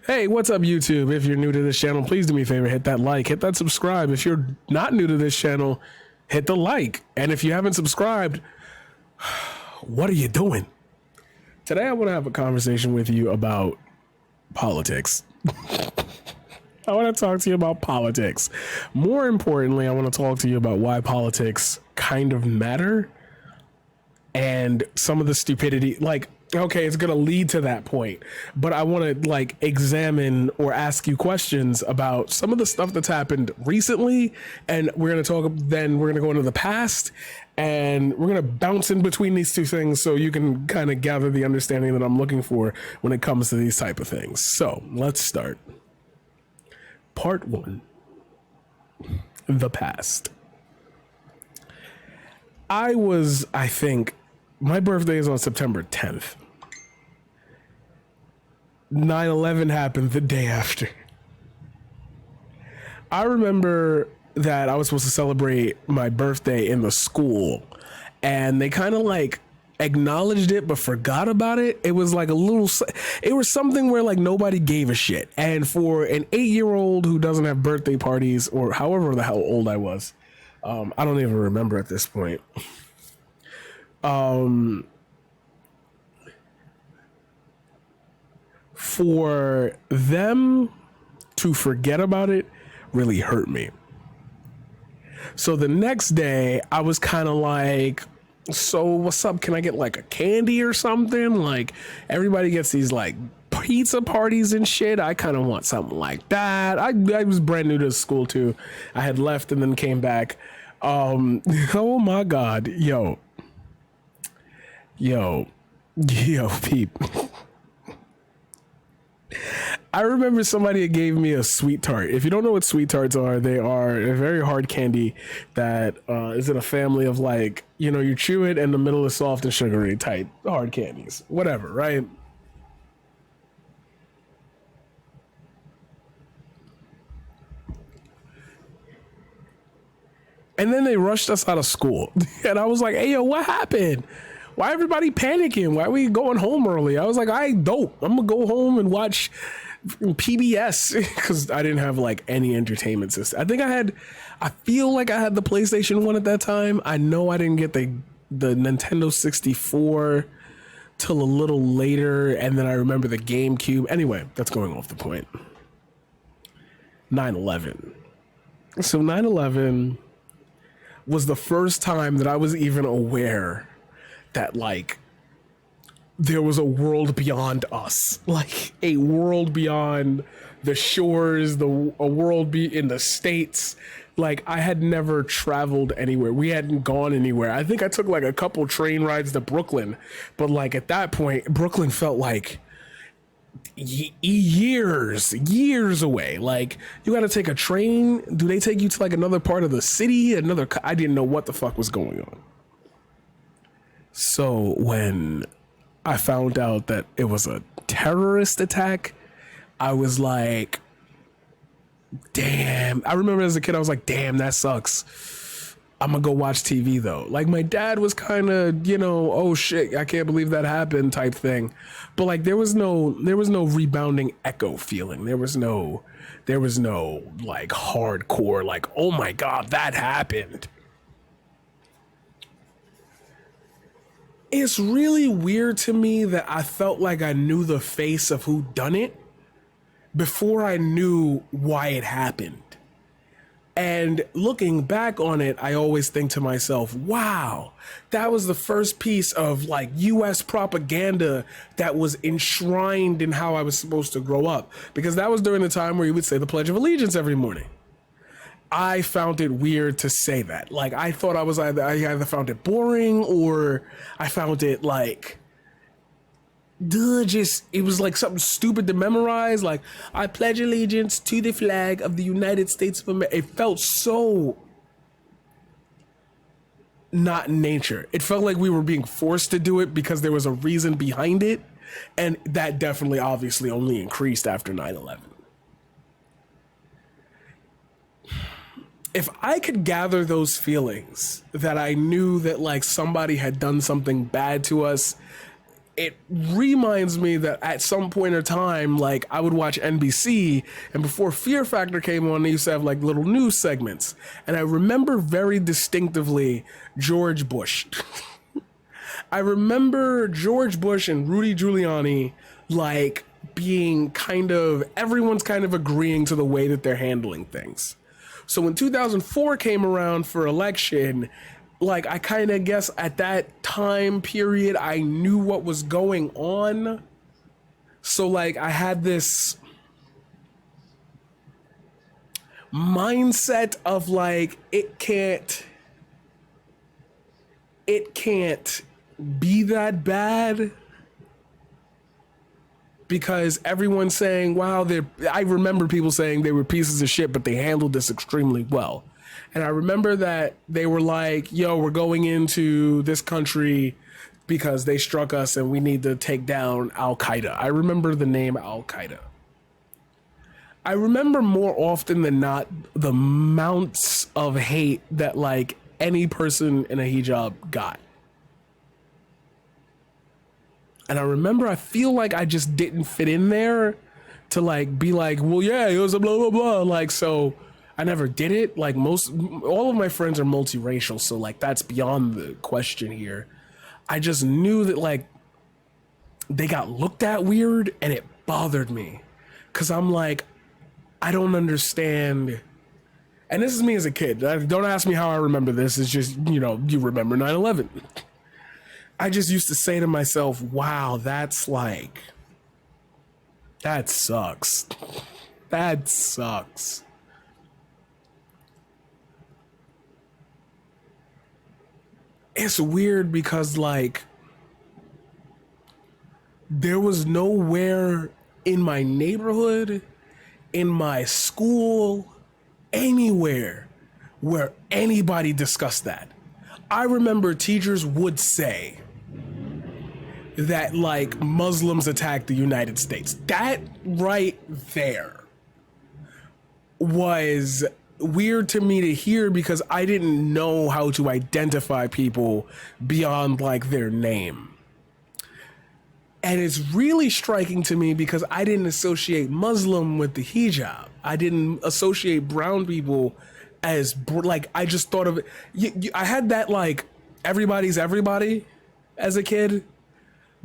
Hey, what's up, YouTube? If you're new to this channel, please do me a favor, hit that like, hit that subscribe. If you're not new to this channel, hit the like. And if you haven't subscribed, what are you doing? Today, I want to have a conversation with you about politics. I want to talk to you about politics. More importantly, I want to talk to you about why politics kind of matter and some of the stupidity. Like, okay, it's going to lead to that point, but I want to examine or ask you questions about some of the stuff that's happened recently. And we're going to we're going to go into the past, and we're going to bounce in between these two things so you can kind of gather the understanding that I'm looking for when it comes to these type of things. So let's start. Part 1, the past. I think my birthday is on September 10th. 9/11 happened the day after. I remember that I was supposed to celebrate my birthday in the school, and they kind of acknowledged it but forgot about it. It was it was something where nobody gave a shit. And for an 8-year-old who doesn't have birthday parties, or however the hell old I was, I don't even remember at this point. For them to forget about it really hurt me. So the next day I was kind of like, so what's up? Can I get a candy or something? Everybody gets these pizza parties and shit. I kind of want something like that. I was brand new to school too. I had left and then came back. Oh my God. Yo, peep. I remember somebody gave me a sweet tart. If you don't know what sweet tarts are, they are a very hard candy that is in a family of you chew it and the middle is soft and sugary type hard candies. Whatever, right? And then they rushed us out of school. And I was like, hey, yo, what happened? Why everybody panicking? Why are we going home early? I was like, I'm gonna go home and watch PBS because I didn't have any entertainment system. I feel like I had the PlayStation 1 at that time. I know I didn't get the Nintendo 64 till a little later, and then I remember the GameCube. Anyway, that's going off the point. 9/11. So 9/11 was the first time that I was even aware that there was a world beyond us, a world beyond the shores, a world in the States. I had never traveled anywhere. We hadn't gone anywhere. I think I took a couple train rides to Brooklyn, but at that point, Brooklyn felt years away. You got to take a train. Do they take you to another part of the city? I didn't know what the fuck was going on. So when I found out that it was a terrorist attack, I was like, damn. I remember as a kid, I was like, damn, that sucks. I'm gonna go watch TV though. My dad was kind of, oh shit, I can't believe that happened type thing. But there was no rebounding echo feeling. There was no hardcore, oh my God, that happened. It's really weird to me that I felt like I knew the face of who done it before I knew why it happened. And looking back on it, I always think to myself, wow, that was the first piece of US propaganda that was enshrined in how I was supposed to grow up. Because that was during the time where you would say the Pledge of Allegiance every morning. I found it weird to say that. I thought I either found it boring or I found it it was something stupid to memorize. I pledge allegiance to the flag of the United States of America. It felt so not in nature. It felt like we were being forced to do it because there was a reason behind it. And that definitely obviously only increased after 9/11. If I could gather those feelings that I knew that somebody had done something bad to us, it reminds me that at some point in time, like I would watch NBC, and before Fear Factor came on, they used to have like little news segments. And I remember very distinctively George Bush. I remember George Bush and Rudy Giuliani like being everyone's kind of agreeing to the way that they're handling things. So when 2004 came around for election, like I kind of guess at that time period, I knew what was going on. So like I had this mindset of like, it can't be that bad, because everyone's saying, wow, I remember people saying they were pieces of shit, but they handled this extremely well. And I remember that they were like, yo, we're going into this country because they struck us and we need to take down Al-Qaeda. I remember the name Al-Qaeda. I remember more often than not the amounts of hate that like any person in a hijab got. And I remember I feel like I just didn't fit in there to like be like, well, yeah, it was a blah, blah, blah. Like, so I never did it. Like all of my friends are multiracial. So like, that's beyond the question here. I just knew that like they got looked at weird and it bothered me. Cause I'm like, I don't understand. And this is me as a kid. Don't ask me how I remember this. It's just, you know, you remember 9/11. I just used to say to myself, wow, that sucks. That sucks. It's weird because like there was nowhere in my neighborhood, in my school, anywhere where anybody discussed that. I remember teachers would say that like Muslims attacked the United States. That right there was weird to me to hear because I didn't know how to identify people beyond like their name. And it's really striking to me because I didn't associate Muslim with the hijab. I didn't associate brown people as like, I just thought of it. I had that like everybody's everybody as a kid.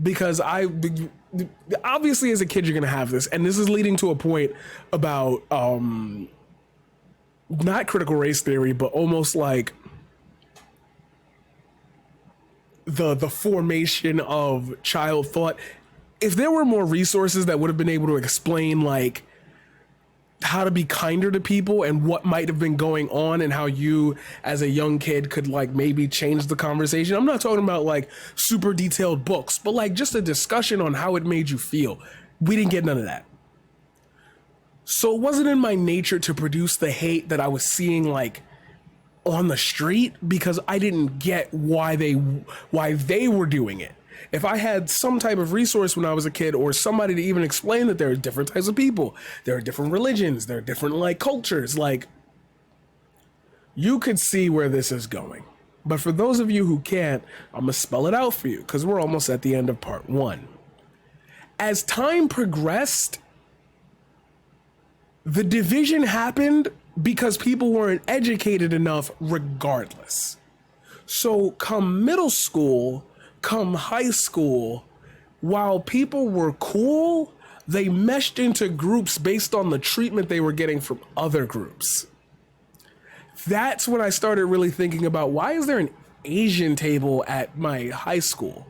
Because obviously as a kid, you're going to have this. And this is leading to a point about, not critical race theory, but almost like the formation of child thought. If there were more resources that would have been able to explain like how to be kinder to people and what might have been going on and how you as a young kid could like maybe change the conversation. I'm not talking about like super detailed books, but like just a discussion on how it made you feel. We didn't get none of that. So it wasn't in my nature to produce the hate that I was seeing like on the street because I didn't get why they were doing it. If I had some type of resource when I was a kid or somebody to even explain that there are different types of people, there are different religions, there are different like cultures, like you could see where this is going. But for those of you who can't, I'm gonna spell it out for you because we're almost at the end of part 1. As time progressed, the division happened because people weren't educated enough regardless. So come middle school, come high school, while people were cool, they meshed into groups based on the treatment they were getting from other groups. That's when I started really thinking about, why is there an Asian table at my high school?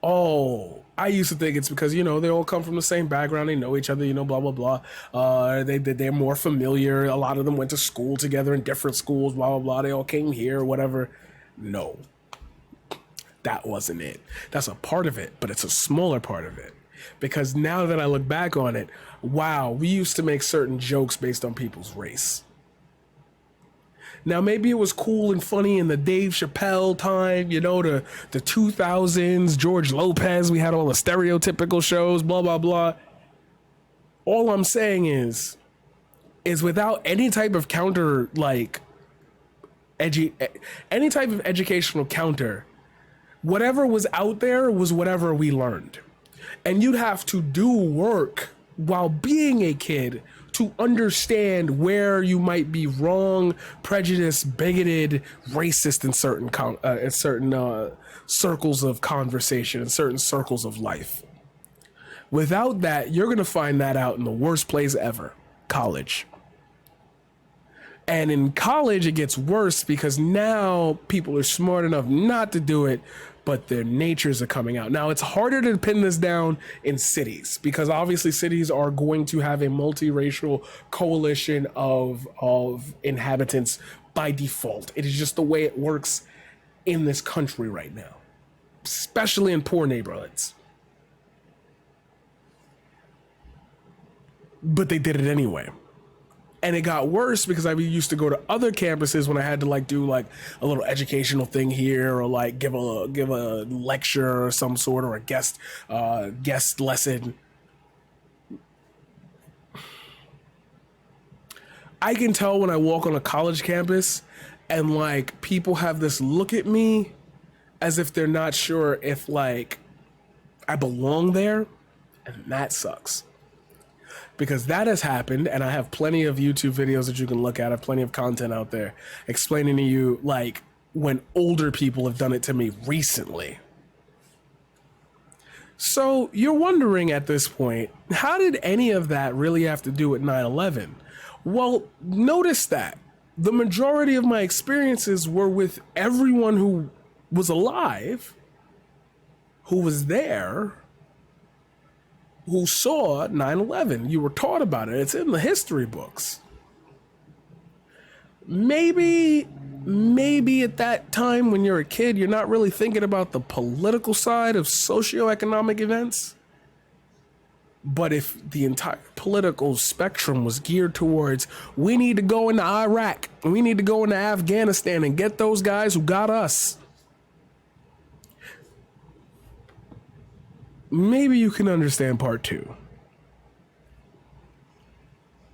Oh, I used to think it's because, you know, they all come from the same background. They know each other, you know, blah, blah, blah. They're more familiar. A lot of them went to school together in different schools, blah, blah, blah. They all came here, whatever. No. That wasn't it. That's a part of it, but it's a smaller part of it. Because now that I look back on it, wow, we used to make certain jokes based on people's race. Now, maybe it was cool and funny in the Dave Chappelle time, you know, the 2000s, George Lopez, we had all the stereotypical shows, blah, blah, blah. All I'm saying is without any type of counter, like, any type of educational counter, whatever was out there was whatever we learned. And you'd have to do work while being a kid to understand where you might be wrong, prejudiced, bigoted, racist in certain circles of conversation, in certain circles of life. Without that, you're going to find that out in the worst place ever, college. And in college, it gets worse because now people are smart enough not to do it, but their natures are coming out. Now, it's harder to pin this down in cities because obviously cities are going to have a multiracial coalition of inhabitants by default. It is just the way it works in this country right now, especially in poor neighborhoods. But they did it anyway. And it got worse because I used to go to other campuses when I had to like do like a little educational thing here or like give a lecture or some sort or a guest lesson. I can tell when I walk on a college campus and like people have this look at me as if they're not sure if like I belong there, and that sucks. Because that has happened, and I have plenty of YouTube videos that you can look at. I have plenty of content out there explaining to you, like, when older people have done it to me recently. So you're wondering at this point, how did any of that really have to do with 9/11? Well, notice that the majority of my experiences were with everyone who was alive, who was there, who saw 9/11. You were taught about it. It's in the history books. Maybe at that time when you're a kid, you're not really thinking about the political side of socioeconomic events. But if the entire political spectrum was geared towards, we need to go into Iraq, we need to go into Afghanistan and get those guys who got us, maybe you can understand part two.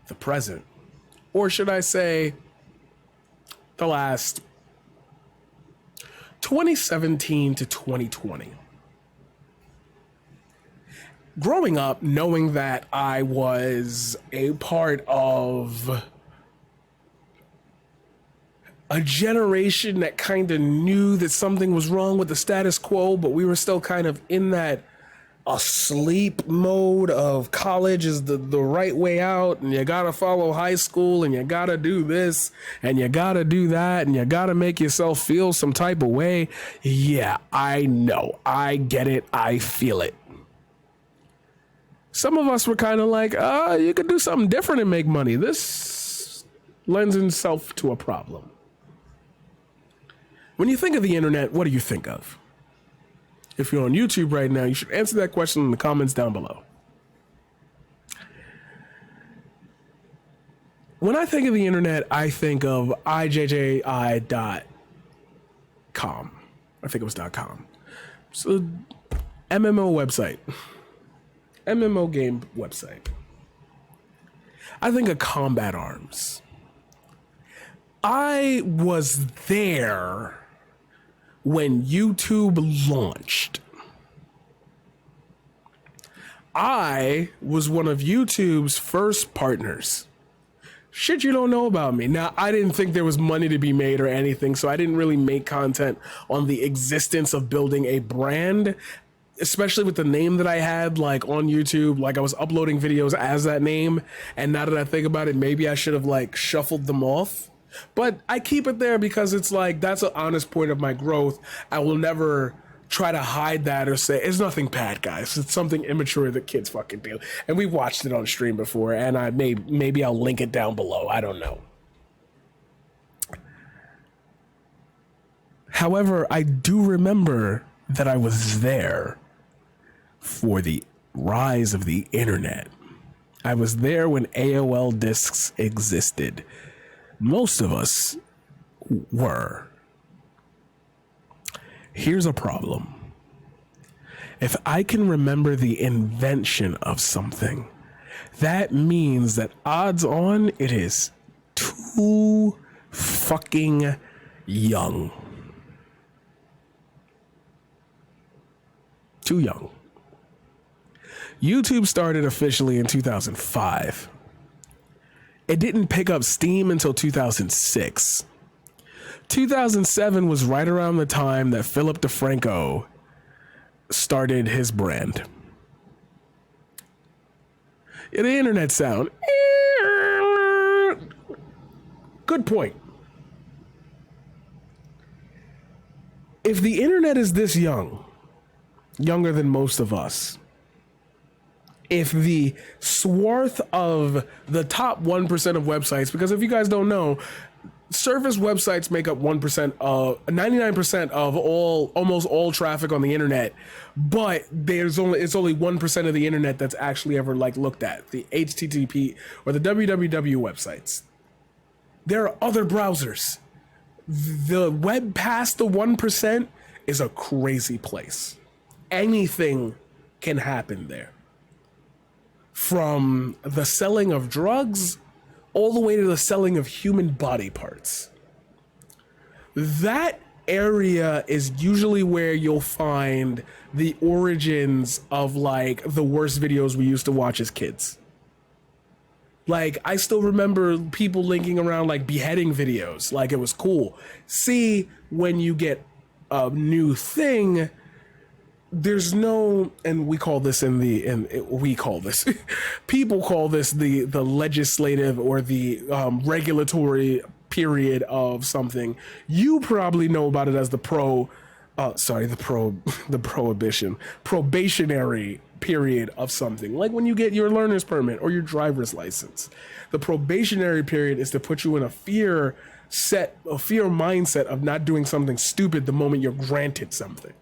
The present. Or should I say, the last 2017 to 2020. Growing up, knowing that I was a part of a generation that kind of knew that something was wrong with the status quo, but we were still kind of in that asleep mode of college is the right way out, and you gotta follow high school, and you gotta do this, and you gotta do that, and you gotta make yourself feel some type of way. Yeah, I know. I get it. I feel it. Some of us were kind of like, you could do something different and make money. This lends itself to a problem. When you think of the internet, what do you think of? If you're on YouTube right now, you should answer that question in the comments down below. When I think of the internet, I think of ijji.com. I think it was .com. So, MMO website. MMO game website. I think of Combat Arms. I was there when YouTube launched. I was one of YouTube's first partners. Shit you don't know about me. Now, I didn't think there was money to be made or anything, so I didn't really make content on the existence of building a brand, especially with the name that I had, like, on YouTube. Like, I was uploading videos as that name, and now that I think about it, maybe I should have, like, shuffled them off. But I keep it there because it's like, that's an honest point of my growth. I will never try to hide that or say, it's nothing bad, guys. It's something immature that kids fucking do. And we watched it on stream before, and maybe I'll link it down below. I don't know. However, I do remember that I was there for the rise of the internet. I was there when AOL discs existed. Most of us were. Here's a problem. If I can remember the invention of something, that means that odds on it is too fucking young. too young. YouTube started officially in 2005. It didn't pick up steam until 2006. 2007 was right around the time that Philip DeFranco started his brand. The internet sound. Good point. If the internet is this young, younger than most of us, if the swath of the top 1% of websites, because if you guys don't know, service websites make up 1% of 99% of almost all traffic on the internet, but it's only 1% of the internet that's actually ever looked at, the HTTP or the www websites. There are other browsers. The web past the 1% is a crazy place. Anything can happen there. From the selling of drugs all the way to the selling of human body parts. That area is usually where you'll find the origins of the worst videos we used to watch as kids. I still remember people linking around beheading videos, it was cool. See, when you get a new thing, there's no, and we call this people call this the legislative or the regulatory period of something. You probably know about it as the probationary period of something, like when you get your learner's permit or your driver's license. The probationary period is to put you in a fear mindset of not doing something stupid the moment you're granted something.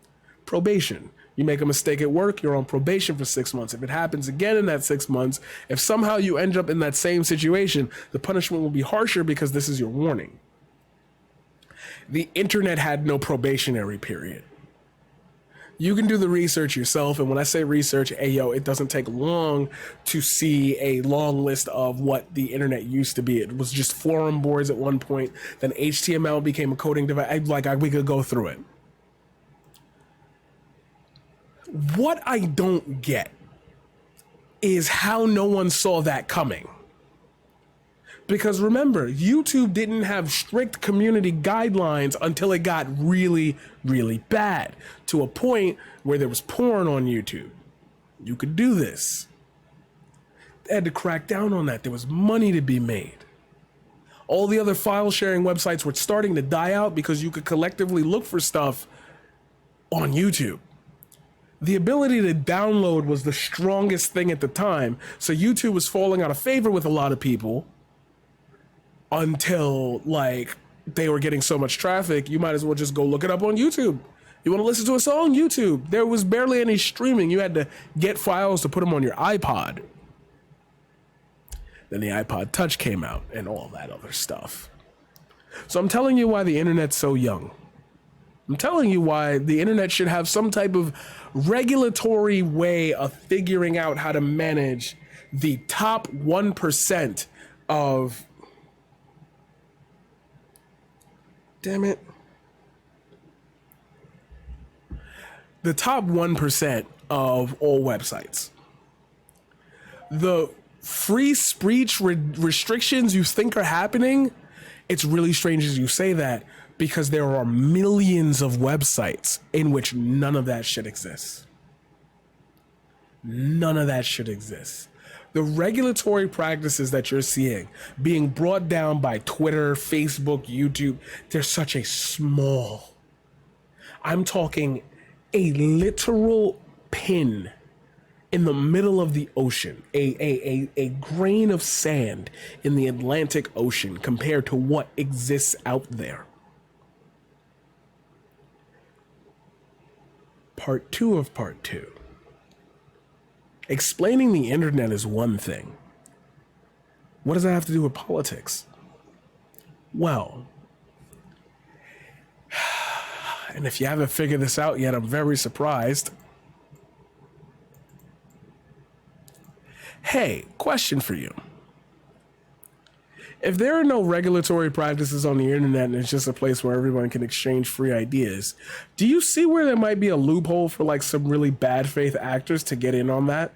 Probation. You make a mistake at work, you're on probation for 6 months. If it happens again in that 6 months, if somehow you end up in that same situation, the punishment will be harsher because this is your warning. The internet had no probationary period. You can do the research yourself, and when I say research, it doesn't take long to see a long list of what the internet used to be. It was just forum boards at one point, then HTML became a coding device. We could go through it. What I don't get is how no one saw that coming. Because remember, YouTube didn't have strict community guidelines until it got really, really bad, to a point where there was porn on YouTube. You could do this. They had to crack down on that. There was money to be made. All the other file sharing websites were starting to die out because you could collectively look for stuff on YouTube. The ability to download was the strongest thing at the time, so YouTube was falling out of favor with a lot of people until they were getting so much traffic, you might as well just go look it up on YouTube. You want to listen to a song? YouTube. There was barely any streaming. You had to get files to put them on your iPod. Then the iPod Touch came out and all that other stuff. So I'm telling you why the internet's so young. I'm telling you why the internet should have some type of regulatory way of figuring out how to manage the top 1% of... Damn it. The top 1% of all websites. The free speech restrictions you think are happening, it's really strange as you say that, because there are millions of websites in which none of that shit exists. None of that shit exists. The regulatory practices that you're seeing being brought down by Twitter, Facebook, YouTube, they're such a small, I'm talking a literal pin in the middle of the ocean, a grain of sand in the Atlantic Ocean compared to what exists out there. Part 2 of part 2. Explaining the internet is one thing. What does that have to do with politics? Well, and if you haven't figured this out yet, I'm very surprised. Hey, question for you. If there are no regulatory practices on the internet and it's just a place where everyone can exchange free ideas, do you see where there might be a loophole for like some really bad faith actors to get in on that?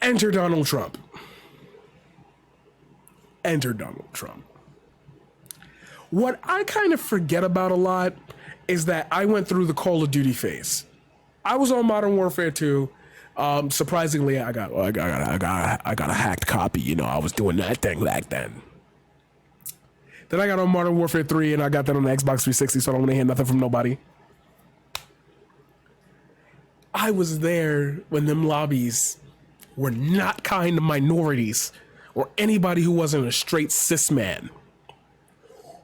Enter Donald Trump. Enter Donald Trump. What I kind of forget about a lot is that I went through the Call of Duty phase. I was on Modern Warfare 2. Surprisingly, I got a hacked copy. You know, I was doing that thing back then. Then I got on Modern Warfare 3, and I got that on the Xbox 360, so I don't want to hear nothing from nobody. I was there when them lobbies were not kind to minorities or anybody who wasn't a straight cis man.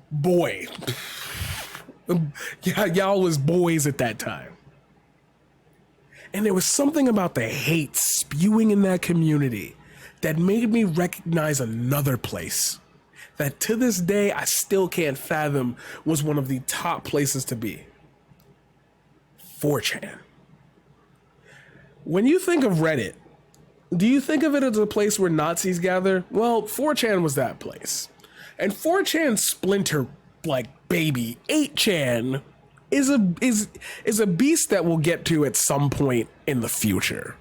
Boy. Yeah, y'all was boys at that time. And there was something about the hate spewing in that community that made me recognize another place that to this day I still can't fathom was one of the top places to be. 4chan. When you think of Reddit, do you think of it as a place where Nazis gather? Well, 4chan was that place. And 4chan splinter like baby 8chan is a beast that we'll get to at some point in the future.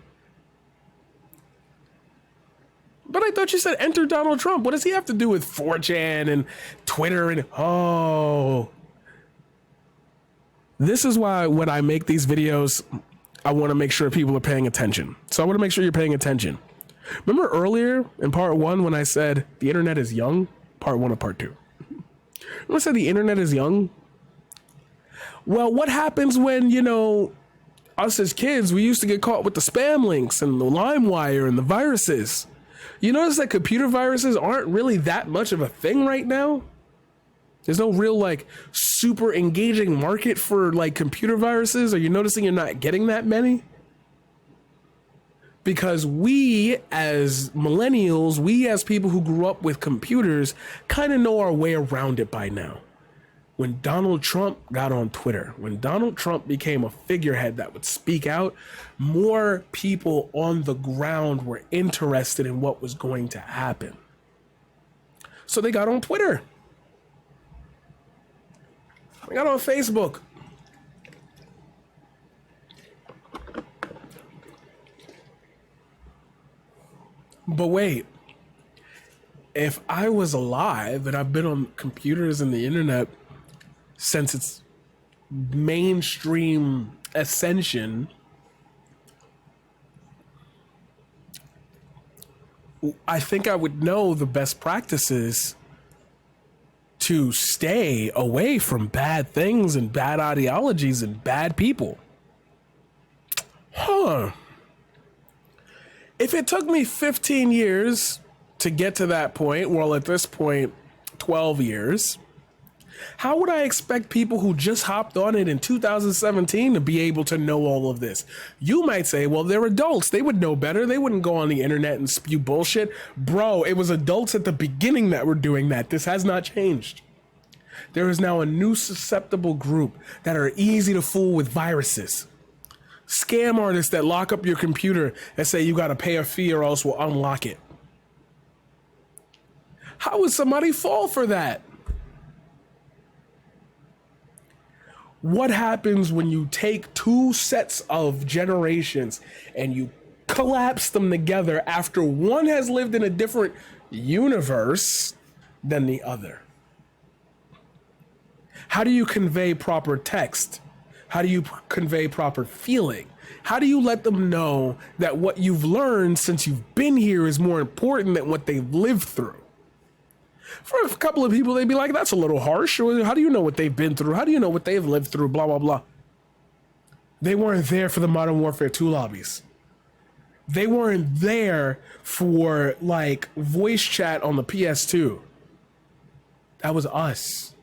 But I thought you said enter Donald Trump. What does he have to do with 4chan and Twitter and This is why when I make these videos, I want to make sure people are paying attention. So I want to make sure you're paying attention. Remember earlier in part 1 when I said the internet is young? Part 1 or part 2? When I said the internet is young? Well, what happens when, you know, us as kids, we used to get caught with the spam links and the LimeWire and the viruses. You notice that computer viruses aren't really that much of a thing right now? There's no real, like, super engaging market for, like, computer viruses. Are you noticing you're not getting that many? Because we, as millennials, we as people who grew up with computers, kind of know our way around it by now. When Donald Trump got on Twitter, when Donald Trump became a figurehead that would speak out, more people on the ground were interested in what was going to happen. So they got on Twitter. They got on Facebook. But wait, if I was alive and I've been on computers and the internet since its mainstream ascension, I think I would know the best practices to stay away from bad things and bad ideologies and bad people. If it took me 15 years to get to that point, well, at this point, 12 years, how would I expect people who just hopped on it in 2017 to be able to know all of this? You might say, well, they're adults. They would know better. They wouldn't go on the internet and spew bullshit. Bro, it was adults at the beginning that were doing that. This has not changed. There is now a new susceptible group that are easy to fool with viruses. Scam artists that lock up your computer and say you got to pay a fee or else we'll unlock it. How would somebody fall for that? What happens when you take two sets of generations and you collapse them together after one has lived in a different universe than the other? How do you convey proper text? How do you convey proper feeling? How do you let them know that what you've learned since you've been here is more important than what they've lived through? For a couple of people, they'd be like, that's a little harsh. How do you know what they've been through? How do you know what they've lived through? Blah, blah, blah. They weren't there for the Modern Warfare 2 lobbies. They weren't there for, like, voice chat on the PS2. That was us.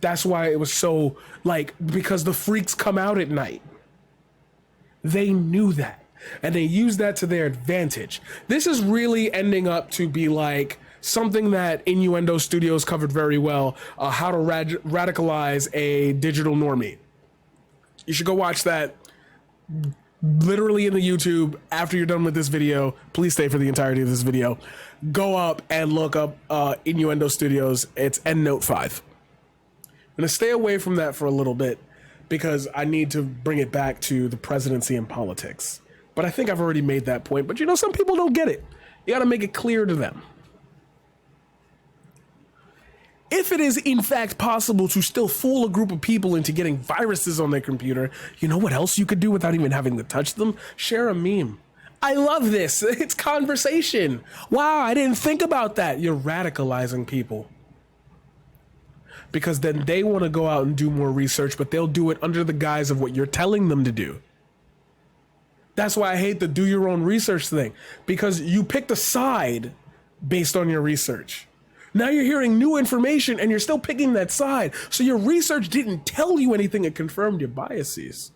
That's why it was so, like, because the freaks come out at night. They knew that. And they used that to their advantage. This is really ending up to be like something that Innuendo Studios covered very well, how to radicalize a digital normie. You should go watch that. literally in the YouTube, after you're done with this video, please stay for the entirety of this video, go up and look up Innuendo Studios. It's EndNote 5. I'm going to stay away from that for a little bit because I need to bring it back to the presidency and politics. But I think I've already made that point. But you know, some people don't get it. You got to make it clear to them. If it is in fact possible to still fool a group of people into getting viruses on their computer, you know what else you could do without even having to touch them? Share a meme. I love this. It's conversation. Wow, I didn't think about that. You're radicalizing people. Because then they want to go out and do more research, but they'll do it under the guise of what you're telling them to do. That's why I hate the do your own research thing. Because you picked a side based on your research. Now you're hearing new information and you're still picking that side. So your research didn't tell you anything. It confirmed your biases.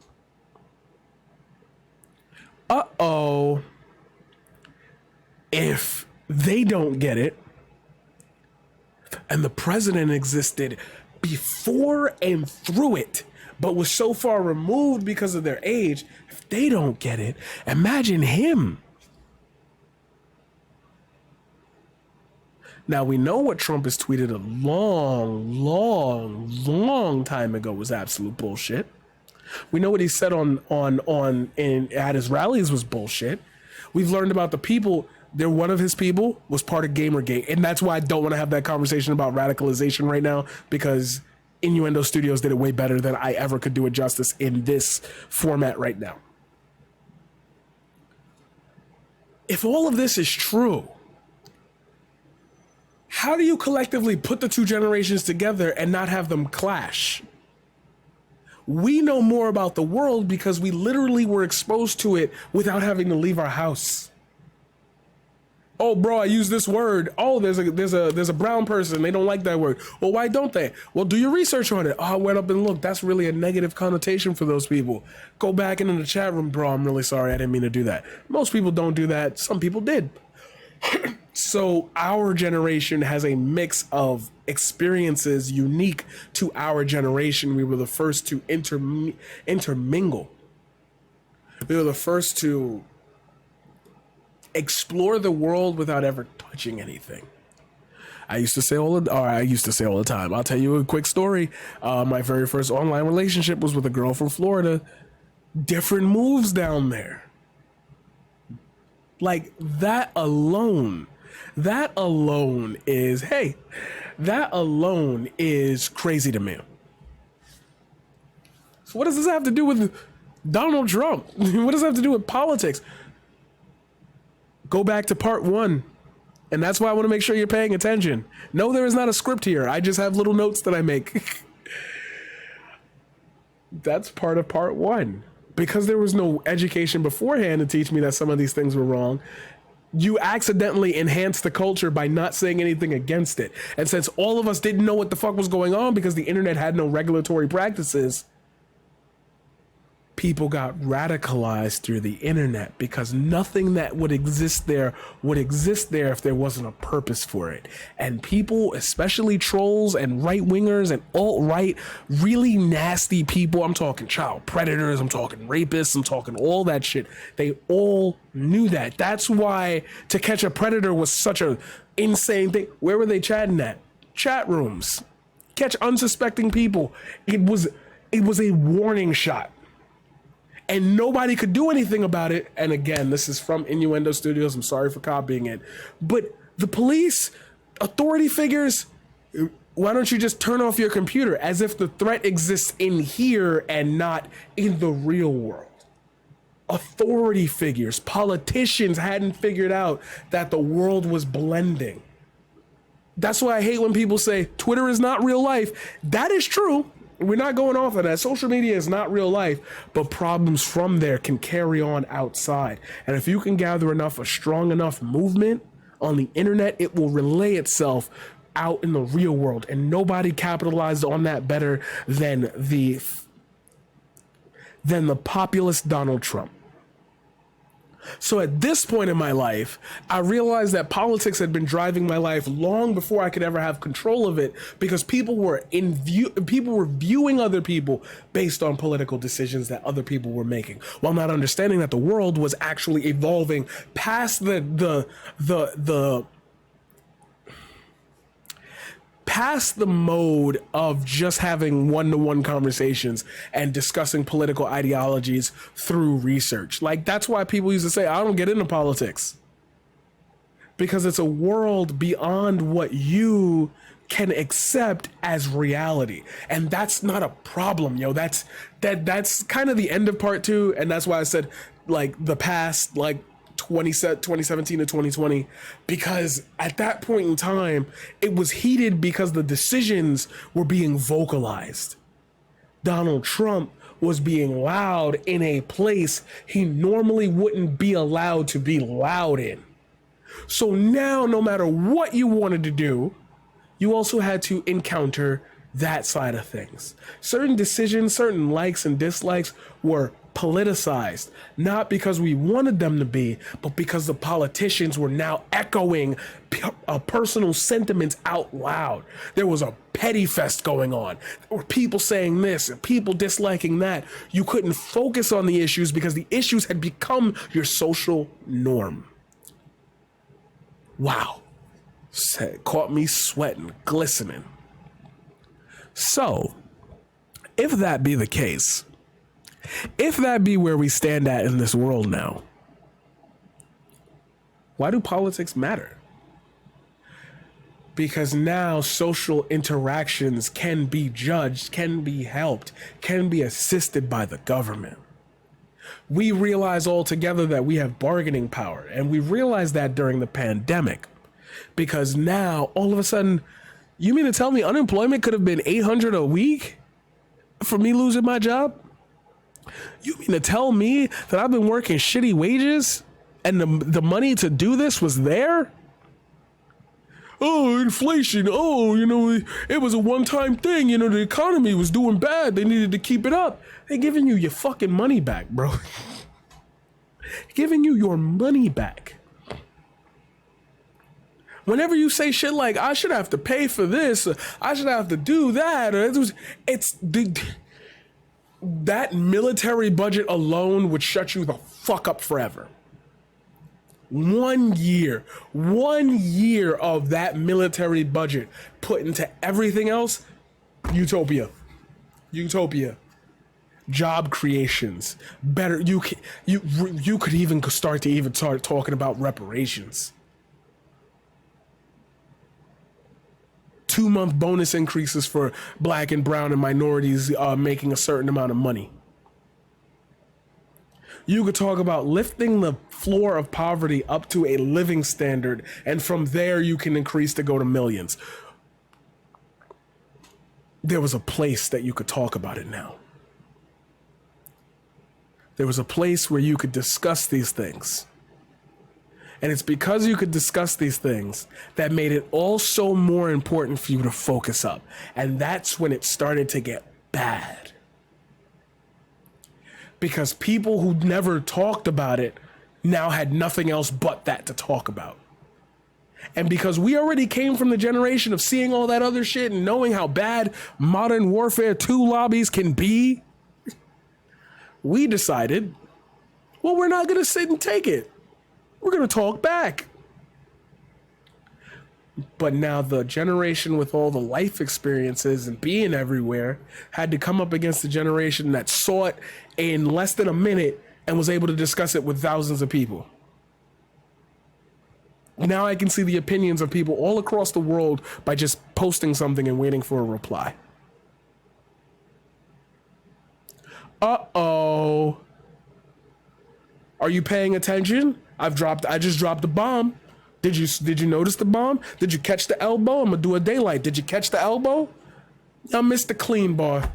Uh-oh. If they don't get it, and the president existed before and through it, but was so far removed because of their age, if they don't get it, imagine him. Now, we know what Trump has tweeted a long time ago was absolute bullshit. We know what he said at his rallies was bullshit. We've learned about the people. One of his people was part of Gamergate. And that's why I don't want to have that conversation about radicalization right now, because Innuendo Studios did it way better than I ever could do it justice in this format right now. If all of this is true, how do you collectively put the two generations together and not have them clash? We know more about the world because we literally were exposed to it without having to leave our house. Oh, bro, I use this word. Oh, there's a brown person. They don't like that word. Well, why don't they? Well, do your research on it. Oh, I went up and looked. That's really a negative connotation for those people. Go back into the chat room, bro. I'm really sorry. I didn't mean to do that. Most people don't do that. Some people did. So our generation has a mix of experiences unique to our generation. We were the first to intermingle. We were the first to explore the world without ever touching anything. I used to say all the time. I'll tell you a quick story. My very first online relationship was with a girl from Florida. Different moves down there. Like that alone is crazy to me. So what does this have to do with Donald Trump? What does it have to do with politics? Go back to part 1. And that's why I want to make sure you're paying attention. No, there is not a script here. I just have little notes that I make. That's part of part 1. Because there was no education beforehand to teach me that some of these things were wrong, you accidentally enhanced the culture by not saying anything against it. And since all of us didn't know what the fuck was going on because the internet had no regulatory practices, people got radicalized through the internet because nothing that would exist there if there wasn't a purpose for it. And people, especially trolls and right-wingers and alt-right, really nasty people, I'm talking child predators, I'm talking rapists, I'm talking all that shit, they all knew that. That's why To Catch a Predator was such a insane thing. Where were they chatting at? Chat rooms. Catch unsuspecting people. It was a warning shot. And nobody could do anything about it. And again, this is from Innuendo Studios. I'm sorry for copying it. But the police, authority figures, why don't you just turn off your computer? As if the threat exists in here and not in the real world. Authority figures, politicians hadn't figured out that the world was blending. That's why I hate when people say Twitter is not real life. That is true. We're not going off of that. Social media is not real life, but problems from there can carry on outside. And if you can gather a strong enough movement on the internet, it will relay itself out in the real world. And nobody capitalized on that better than the populist Donald Trump. So at this point in my life, I realized that politics had been driving my life long before I could ever have control of it, because people were viewing other people based on political decisions that other people were making, while not understanding that the world was actually evolving past past the mode of just having one-to-one conversations and discussing political ideologies through research. Like, that's why people used to say, I don't get into politics. Because it's a world beyond what you can accept as reality. And that's not a problem, yo. That's kind of the end of part 2. And that's why I said, like, the past, like, 2017 to 2020, because at that point in time, it was heated because the decisions were being vocalized. Donald Trump was being loud in a place he normally wouldn't be allowed to be loud in. So now, no matter what you wanted to do, you also had to encounter that side of things. Certain decisions, certain likes and dislikes were politicized, not because we wanted them to be, but because the politicians were now echoing personal sentiments out loud. There was a petty fest going on. There were people saying this and people disliking that. You couldn't focus on the issues because the issues had become your social norm. Wow. Caught me sweating, glistening. So, if that be the case, if that be where we stand at in this world now, why do politics matter? Because now social interactions can be judged, can be helped, can be assisted by the government. We realize altogether that we have bargaining power, and we realized that during the pandemic, because now all of a sudden, you mean to tell me unemployment could have been $800 a week for me losing my job? You mean to tell me that I've been working shitty wages and the money to do this was there? Oh, inflation. Oh, it was a one-time thing. The economy was doing bad. They needed to keep it up. They're giving you your fucking money back, bro. Giving you your money back. Whenever you say shit like, I should have to pay for this, I should have to do that, that military budget alone would shut you the fuck up forever. 1 year of that military budget put into everything else, utopia. Job creations, better. You could even start talking about reparations. 2-month bonus increases for black and brown and minorities making a certain amount of money. You could talk about lifting the floor of poverty up to a living standard, and from there you can increase to go to millions. There was a place that you could talk about it now. There was a place where you could discuss these things. And it's because you could discuss these things that made it all so more important for you to focus up. And that's when it started to get bad. Because people who never talked about it now had nothing else but that to talk about. And because we already came from the generation of seeing all that other shit and knowing how bad Modern Warfare 2 lobbies can be, we decided, well, we're not going to sit and take it. We're going to talk back. But now the generation with all the life experiences and being everywhere had to come up against the generation that saw it in less than a minute and was able to discuss it with thousands of people. Now I can see the opinions of people all across the world by just posting something and waiting for a reply. Uh-oh. Are you paying attention? I just dropped the bomb. Did you notice the bomb? Did you catch the elbow? I'm gonna do a daylight. Did you catch the elbow? I missed the clean bar.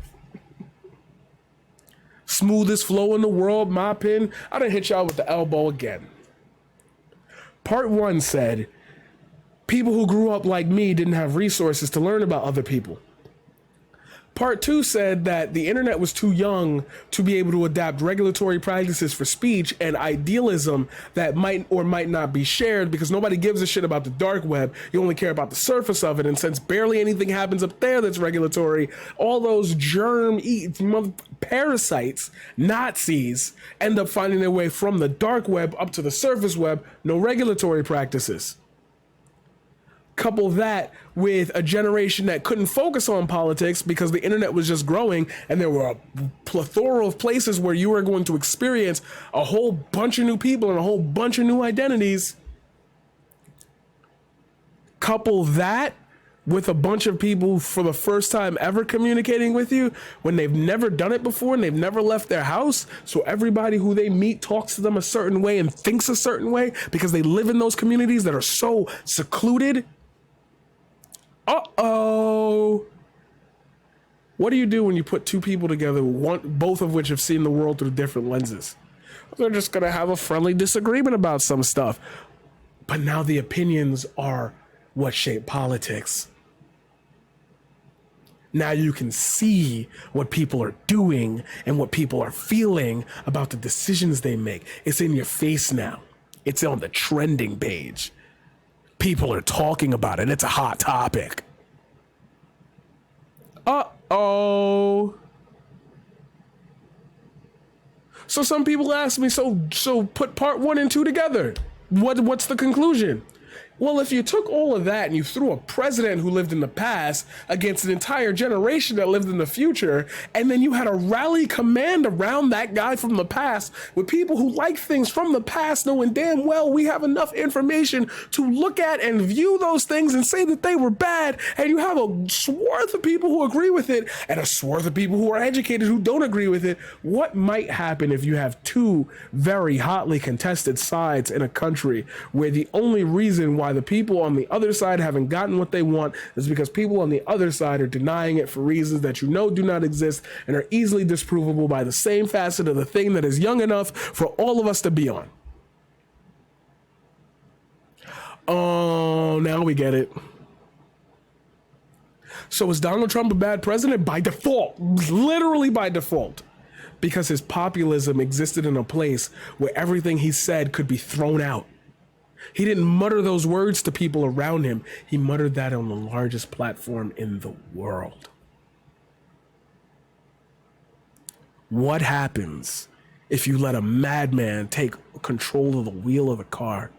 Smoothest flow in the world, my pin. I done hit y'all with the elbow again. Part 1 said, people who grew up like me didn't have resources to learn about other people. Part two said that the internet was too young to be able to adapt regulatory practices for speech and idealism that might or might not be shared, because nobody gives a shit about the dark web. You only care about the surface of it. And since barely anything happens up there that's regulatory, all those parasites, Nazis, end up finding their way from the dark web up to the surface web. No regulatory practices. Couple that with a generation that couldn't focus on politics because the internet was just growing and there were a plethora of places where you were going to experience a whole bunch of new people and a whole bunch of new identities. Couple that with a bunch of people for the first time ever communicating with you when they've never done it before and they've never left their house. So everybody who they meet talks to them a certain way and thinks a certain way because they live in those communities that are so secluded. Uh-oh. What do you do when you put two people together, both of which have seen the world through different lenses? They're just going to have a friendly disagreement about some stuff. But now the opinions are what shape politics. Now you can see what people are doing and what people are feeling about the decisions they make. It's in your face now. It's on the trending page. People are talking about it. It's a hot topic. Uh-oh. So some people ask me, so put part 1 and 2 together. What's the conclusion? Well, if you took all of that and you threw a president who lived in the past against an entire generation that lived in the future, and then you had a rally command around that guy from the past with people who like things from the past, knowing damn well we have enough information to look at and view those things and say that they were bad, and you have a swath of people who agree with it and a swath of people who are educated who don't agree with it, what might happen if you have two very hotly contested sides in a country where the only reason why the people on the other side haven't gotten what they want is because people on the other side are denying it for reasons that you know do not exist and are easily disprovable by the same facet of the thing that is young enough for all of us to be on? Oh, now we get it. So is Donald Trump a bad president? By default, literally by default, because his populism existed in a place where everything he said could be thrown out. He didn't mutter those words to people around him. He muttered that on the largest platform in the world. What happens if you let a madman take control of the wheel of a car?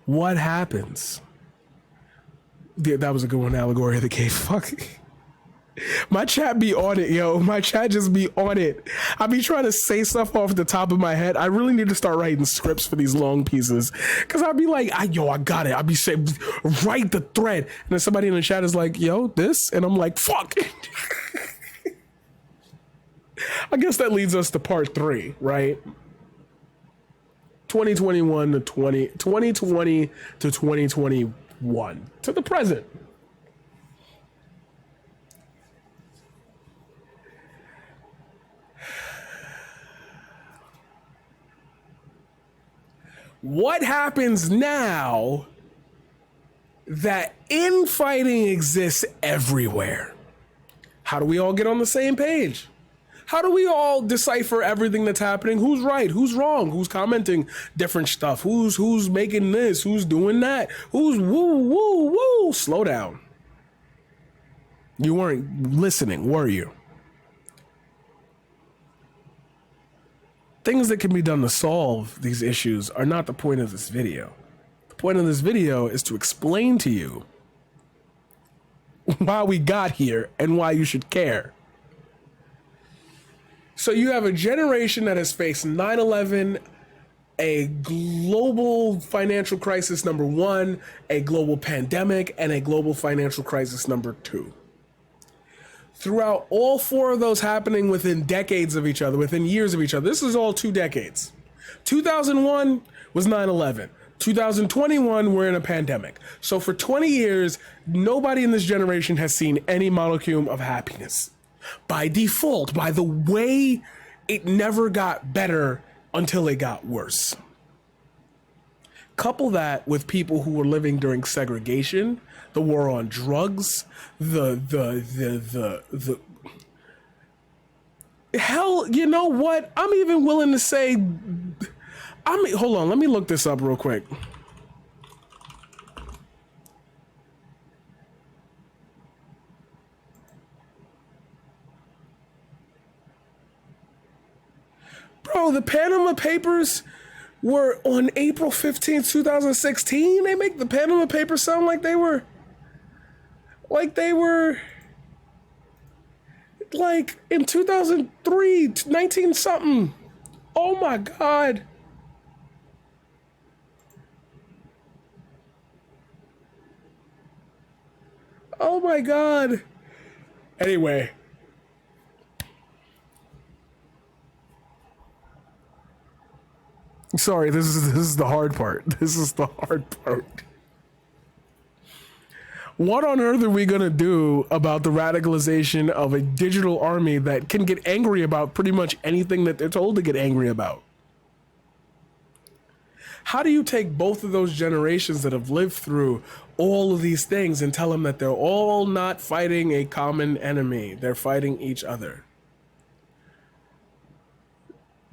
What happens? That was a good one, Allegory of the Cave. Fuck. My chat be on it, yo. My chat just be on it. I be trying to say stuff off the top of my head. I really need to start writing scripts for these long pieces. Because I'd be like, I got it. I'd be saying, write the thread. And then somebody in the chat is like, yo, this? And I'm like, fuck. I guess that leads us to part 3, right? 2020 to 2021. To the present. What happens now that infighting exists everywhere? How do we all get on the same page? How do we all decipher everything that's happening? Who's right? Who's wrong? Who's commenting different stuff? Who's making this? Who's doing that? Who's woo? Slow down. You weren't listening, were you? Things that can be done to solve these issues are not the point of this video. The point of this video is to explain to you why we got here and why you should care. So you have a generation that has faced 9/11, a global financial crisis number 1, a global pandemic, and a global financial crisis number 2. Throughout all 4 of those happening within decades of each other, within years of each other. This is all 2 decades. 2001 was 9/11. 2021, we're in a pandemic. So for 20 years, nobody in this generation has seen any modicum of happiness. By default, by the way, it never got better until it got worse. Couple that with people who were living during segregation, the war on drugs, the hell, you know what? I'm even willing to say, hold on, let me look this up real quick. Bro, the Panama Papers were on April 15th, 2016. They make the Panama Papers sound like they were like in 2003, 19 something. Oh my God. Oh my God. Anyway. Sorry, this is the hard part. This is the hard part. What on earth are we gonna do about the radicalization of a digital army that can get angry about pretty much anything that they're told to get angry about? How do you take both of those generations that have lived through all of these things and tell them that they're all not fighting a common enemy? They're fighting each other.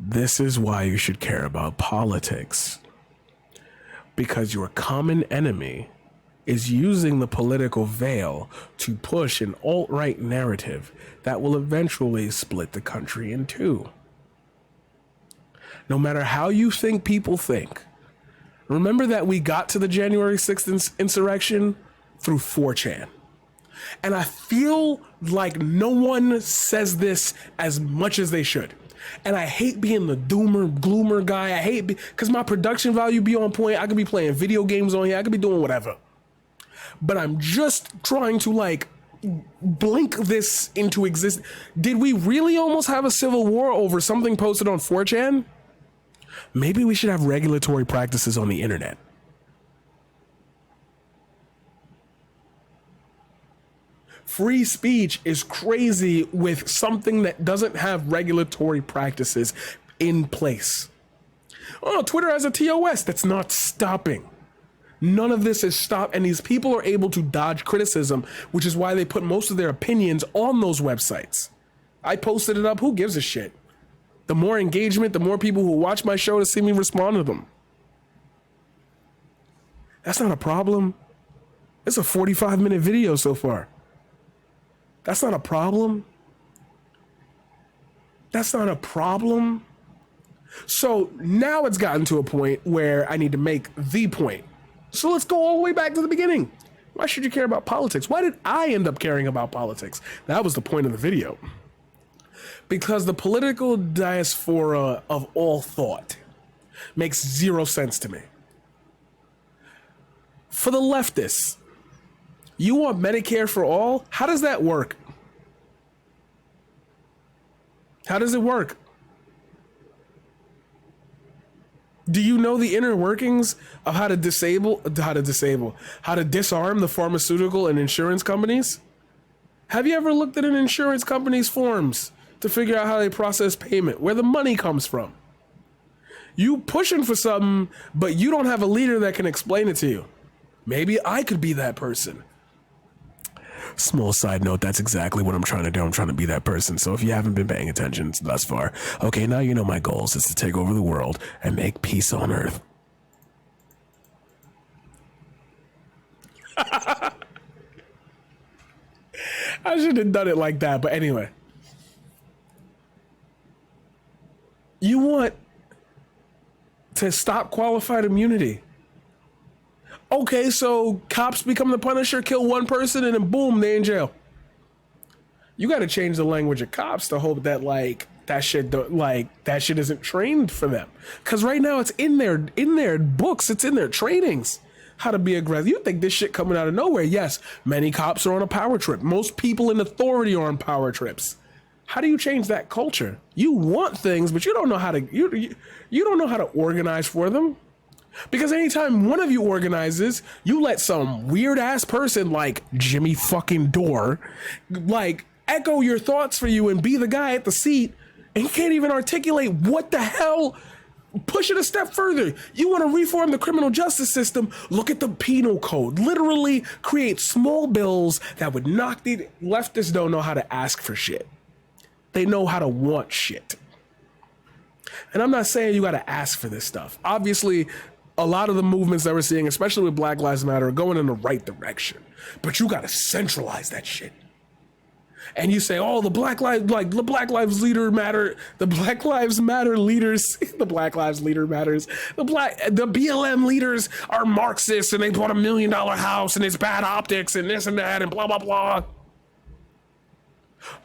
This is why you should care about politics. Because your common enemy is using the political veil to push an alt-right narrative that will eventually split the country in two. No matter how you think people think, remember that we got to the January 6th insurrection through 4chan. And I feel like no one says this as much as they should. And I hate being the doomer, gloomer guy. I hate because my production value be on point. I could be playing video games on here. I could be doing whatever. But I'm just trying to like blink this into existence. Did we really almost have a civil war over something posted on 4chan? Maybe we should have regulatory practices on the internet. Free speech is crazy with something that doesn't have regulatory practices in place. Oh, Twitter has a TOS that's not stopping. None of this is stopped, and these people are able to dodge criticism, which is why they put most of their opinions on those websites. I posted it up, who gives a shit? The more engagement, the more people who watch my show to see me respond to them. That's not a problem. It's a 45-minute video so far. That's not a problem. That's not a problem. So now it's gotten to a point where I need to make the point. So let's go all the way back to the beginning. Why should you care about politics? Why did I end up caring about politics? That was the point of the video. Because the political diaspora of all thought makes zero sense to me. For the leftists, you want Medicare for all? How does that work? How does it work? Do you know the inner workings of how to disarm the pharmaceutical and insurance companies? Have you ever looked at an insurance company's forms to figure out how they process payment, where the money comes from? You pushing for something, but you don't have a leader that can explain it to you. Maybe I could be that person. Small side note, that's exactly what I'm trying to do. I'm trying to be that person. So if you haven't been paying attention thus far, okay, now you know my goals is to take over the world and make peace on earth. I should have done it like that, but anyway. You want to stop qualified immunity. Okay, so cops become the Punisher, kill one person, and then boom, they in jail. You got to change the language of cops to hope that that shit isn't trained for them. Because right now it's in their books, it's in their trainings. How to be aggressive. You think this shit coming out of nowhere? Yes, many cops are on a power trip. Most people in authority are on power trips. How do you change that culture? You want things, but you don't know how to. You don't know how to organize for them. Because anytime one of you organizes, you let some weird ass person like Jimmy fucking Dore, like echo your thoughts for you and be the guy at the seat, and he can't even articulate what the hell Push it a step further. You want to reform the criminal justice system? Look at the penal code. Literally create small bills that would knock the leftists don't know how to ask for shit. They know how to want shit. And I'm not saying you got to ask for this stuff. Obviously, a lot of the movements that we're seeing, especially with Black Lives Matter, are going in the right direction. But you got to centralize that shit. And you say, oh, the Black Lives Leader Matter, the Black Lives Matter leaders, the Black Lives Leader Matters, the BLM leaders are Marxists and they bought $1 million house and it's bad optics and this and that and blah, blah, blah.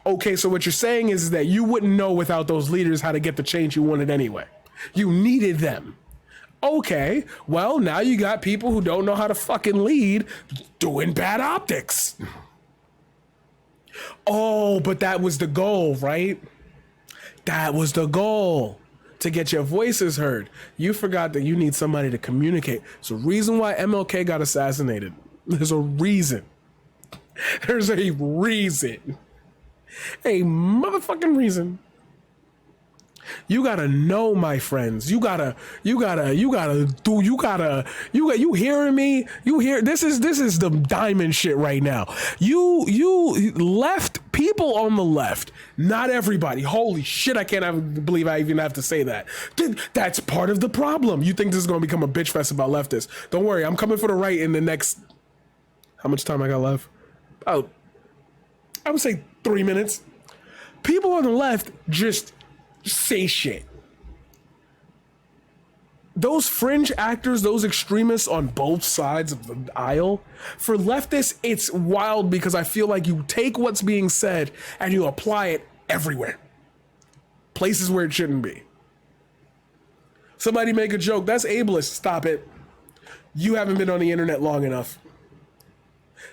Okay, so what you're saying is that you wouldn't know without those leaders how to get the change you wanted anyway. You needed them. Okay, well, now you got people who don't know how to fucking lead doing bad optics. Oh, but that was the goal, right? That was the goal, to get your voices heard. You forgot that you need somebody to communicate. It's a reason why MLK got assassinated. There's a reason. There's a reason. A motherfucking reason. You gotta know, my friends. You hearing me? This is the diamond shit right now. You left people on the left, not everybody. Holy shit, I can't believe I even have to say that. That's part of the problem. You think this is gonna become a bitch fest about leftists. Don't worry, I'm coming for the right in the next, how much time I got left? About, I would say 3 minutes. People on the left just say shit. Those fringe actors, those extremists on both sides of the aisle, for leftists, it's wild because I feel like you take what's being said and you apply it everywhere. Places where it shouldn't be. Somebody make a joke, that's ableist, stop it. You haven't been on the internet long enough.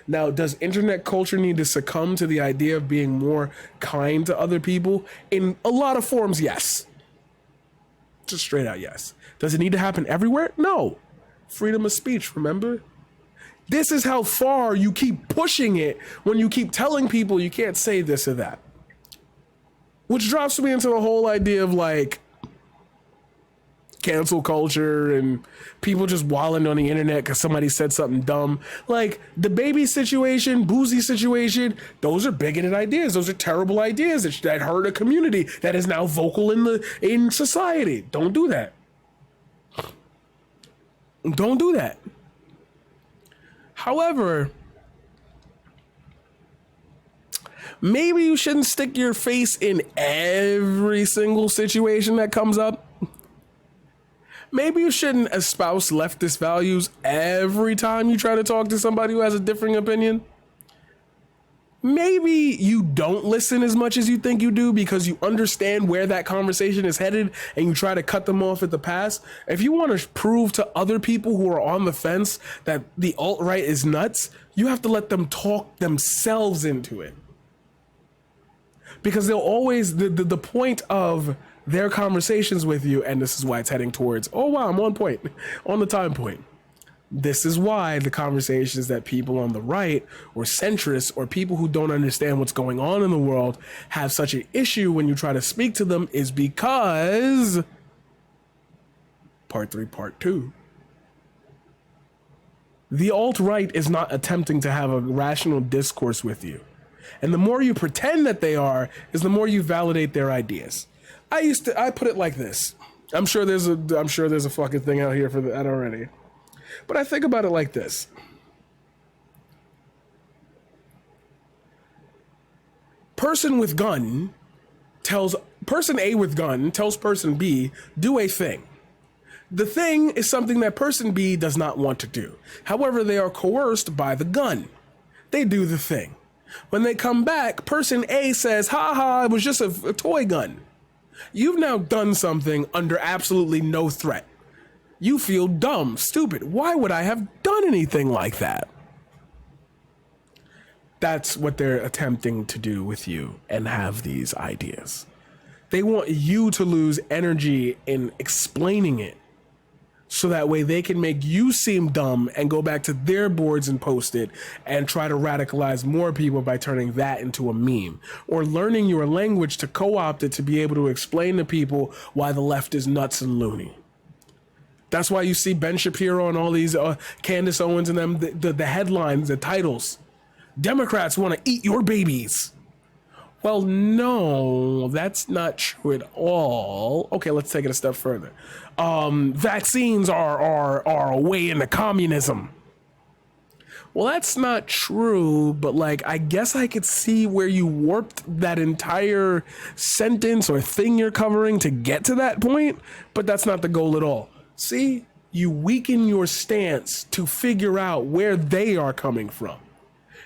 Now, does internet culture need to succumb to the idea of being more kind to other people? In a lot of forms, yes. Just straight out, yes. Does it need to happen everywhere? No. Freedom of speech, remember? This is how far you keep pushing it when you keep telling people you can't say this or that. Which drops me into the whole idea of like cancel culture and people just wilding on the internet because somebody said something dumb. Like the baby situation, boozy situation, those are bigoted ideas. Those are terrible ideas that hurt a community that is now vocal in society. Don't do that. Don't do that. However, maybe you shouldn't stick your face in every single situation that comes up. Maybe you shouldn't espouse leftist values every time you try to talk to somebody who has a differing opinion. Maybe you don't listen as much as you think you do because you understand where that conversation is headed and you try to cut them off at the pass. If you want to prove to other people who are on the fence that the alt-right is nuts, you have to let them talk themselves into it. Because they'll always, the point of their conversations with you, and this is why it's heading towards, oh wow, I'm on point, on the time point. This is why the conversations that people on the right or centrists or people who don't understand what's going on in the world have such an issue when you try to speak to them is because part 3, part 2. The alt-right is not attempting to have a rational discourse with you. And the more you pretend that they are, is the more you validate their ideas. I put it like this. I'm sure there's a fucking thing out here for that already. But I think about it like this. Person A with gun tells person B, do a thing. The thing is something that person B does not want to do. However, they are coerced by the gun. They do the thing. When they come back, person A says, ha ha, it was just a toy gun. You've now done something under absolutely no threat. You feel dumb, stupid. Why would I have done anything like that? That's what they're attempting to do with you and have these ideas. They want you to lose energy in explaining it so that way they can make you seem dumb and go back to their boards and post it and try to radicalize more people by turning that into a meme or learning your language to co-opt it to be able to explain to people why the left is nuts and loony. That's why you see Ben Shapiro and all these Candace Owens and them, the headlines, the titles. Democrats want to eat your babies. Well, no, that's not true at all. Okay, let's take it a step further. Vaccines are a way into communism. Well, that's not true, but like, I guess I could see where you warped that entire sentence or thing you're covering to get to that point, but that's not the goal at all. See, you weaken your stance to figure out where they are coming from.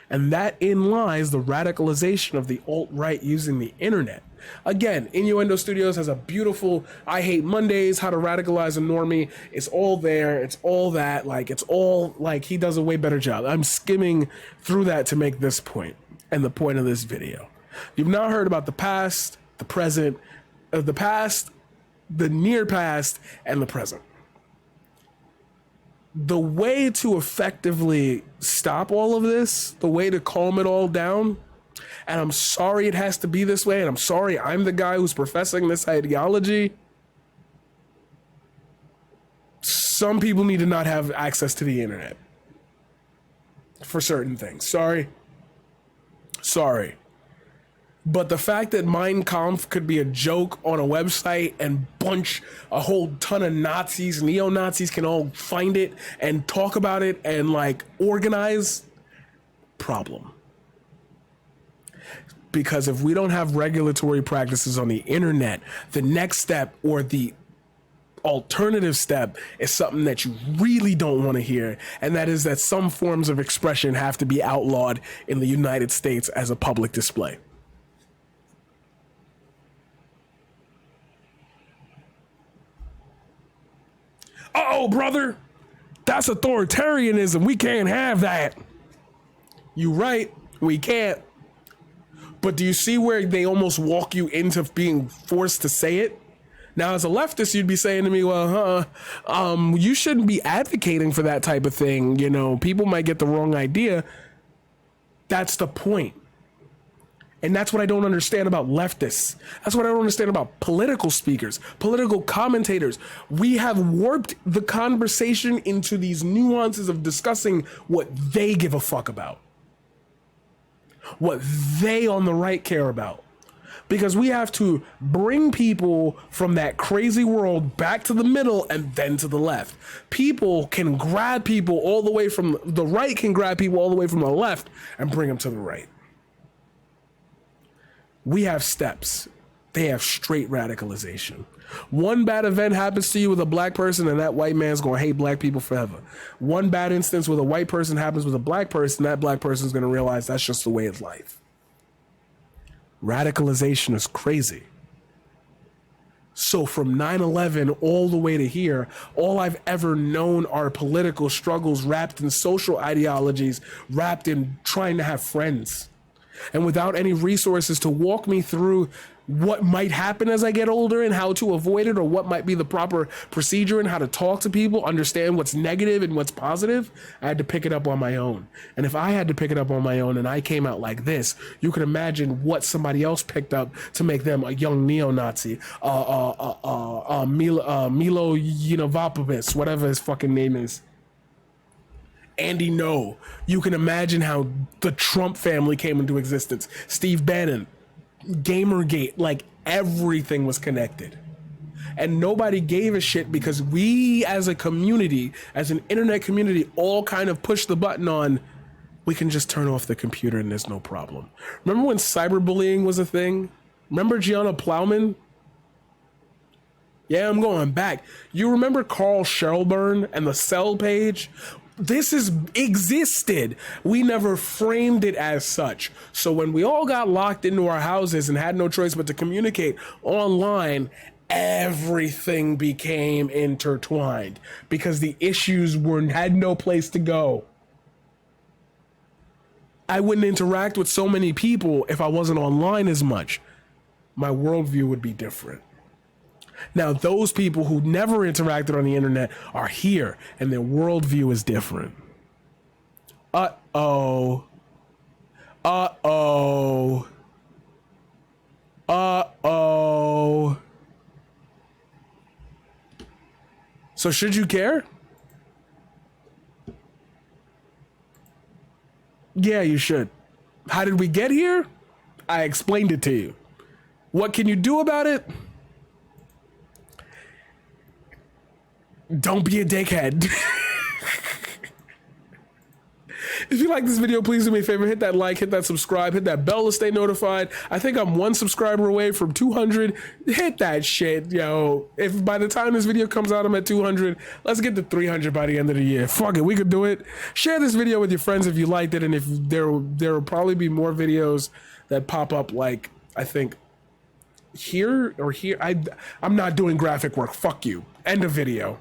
And that in lies the radicalization of the alt-right using the internet. Again, Innuendo Studios has a beautiful I Hate Mondays, How to Radicalize a Normie. It's all there. It's all that. Like, it's all, like, he does a way better job. I'm skimming through that to make this point and the point of this video. You've now heard about the past, the present, the past, the near past, and the present. The way to effectively stop all of this, the way to calm it all down, and I'm sorry it has to be this way, and I'm sorry I'm the guy who's professing this ideology, some people need to not have access to the internet for certain things. Sorry. But the fact that Mein Kampf could be a joke on a website and a whole ton of Nazis, neo-Nazis can all find it and talk about it and like organize, problem. Because if we don't have regulatory practices on the internet, the next step or the alternative step is something that you really don't want to hear, and that is that some forms of expression have to be outlawed in the United States as a public display. Uh-oh, brother, that's authoritarianism. We can't have that. You right, we can't. But do you see where they almost walk you into being forced to say it? Now, as a leftist, you'd be saying to me, well, you shouldn't be advocating for that type of thing. You know, people might get the wrong idea. That's the point. And that's what I don't understand about leftists. That's what I don't understand about political speakers, political commentators. We have warped the conversation into these nuances of discussing what they give a fuck about, what they on the right care about. Because we have to bring people from that crazy world back to the middle and then to the left. People can grab people all the way from the right, can grab people all the way from the left and bring them to the right. We have steps. They have straight radicalization. One bad event happens to you with a black person and that white man's going to hate black people forever. One bad instance with a white person happens with a black person, that black person's going to realize that's just the way of life. Radicalization is crazy. So from 9/11 all the way to here, all I've ever known are political struggles wrapped in social ideologies, wrapped in trying to have friends. And without any resources to walk me through what might happen as I get older and how to avoid it, or what might be the proper procedure and how to talk to people, understand what's negative and what's positive, I had to pick it up on my own. And if I had to pick it up on my own and I came out like this, you can imagine what somebody else picked up to make them a young neo-Nazi, Milo Yiannopoulos, whatever his fucking name is. Andy No. You can imagine how the Trump family came into existence. Steve Bannon, Gamergate, like everything was connected. And nobody gave a shit because we as a community, as an internet community, all kind of pushed the button on, we can just turn off the computer and there's no problem. Remember when cyberbullying was a thing? Remember Gianna Plowman? Yeah, I'm going back. You remember Carl Shelburne and the Cell page? This has existed. We never framed it as such. So when we all got locked into our houses and had no choice but to communicate online, everything became intertwined because the issues had no place to go. I wouldn't interact with so many people if I wasn't online as much. My worldview would be different. Now, those people who never interacted on the internet are here, and their worldview is different. Uh-oh. Uh-oh. Uh-oh. So should you care? Yeah, you should. How did we get here? I explained it to you. What can you do about it? Don't be a dickhead. If you like this video, please do me a favor, hit that like, hit that subscribe, hit that bell to stay notified. I think I'm 1 subscriber away from 200. Hit that shit, yo. If by the time this video comes out, I'm at 200, let's get to 300 by the end of the year. Fuck it, we could do it. Share this video with your friends if you liked it, and if there will probably be more videos that pop up, like, I think, here or here. I'm not doing graphic work. Fuck you. End of video.